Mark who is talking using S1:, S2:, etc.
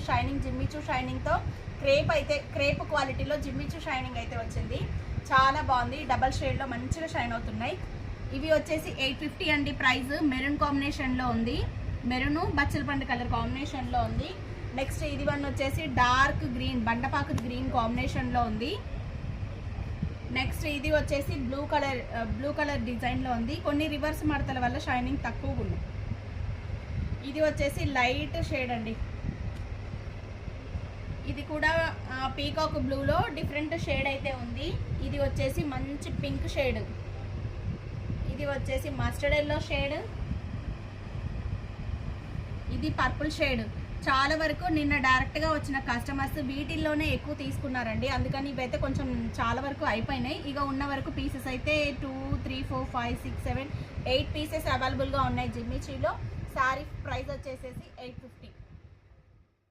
S1: Shining Jimmy Choo షైనింగ్తో crepe క్వాలిటీలో Jimmy Choo shining అయితే వచ్చింది. చాలా బాగుంది. డబల్ షేడ్లో మంచిగా షైన్ అవుతున్నాయి. ఇవి వచ్చేసి 850 అండి ప్రైస్. మెరూన్ కాంబినేషన్లో ఉంది. మెరూన్ బచ్చల పండు కలర్ కాంబినేషన్లో ఉంది. నెక్స్ట్ ఇది వన్ వచ్చేసి డార్క్ గ్రీన్ బండపాకు గ్రీన్ కాంబినేషన్లో ఉంది. నెక్స్ట్ ఇది వచ్చేసి బ్లూ కలర్ డిజైన్లో ఉంది. కొన్ని రివర్స్ మడతల వల్ల షైనింగ్ తక్కువగా ఉంది. ఇది వచ్చేసి లైట్ షేడ్ అండి. ఇది కూడా పీకాక్ బ్లూలో డిఫరెంట్ షేడ్ అయితే ఉంది. ఇది వచ్చేసి మంచి పింక్ షేడ్. ఇది వచ్చేసి మస్టర్డ్ ఎల్లో షేడ్. ఇది పర్పుల్ షేడ్. చాలా వరకు నిన్న డైరెక్ట్గా వచ్చిన కస్టమర్స్ వీటిల్లోనే ఎక్కువ తీసుకున్నారండి. అందుకని ఇవైతే కొంచెం చాలా వరకు అయిపోయినాయి. ఇక ఉన్న వరకు పీసెస్ అయితే 2, 3, 4, 5, 6, 7, 8 పీసెస్ అవైలబుల్గా ఉన్నాయి జిమ్మిచూలో. శారీ ప్రైస్ వచ్చేసేసి 850.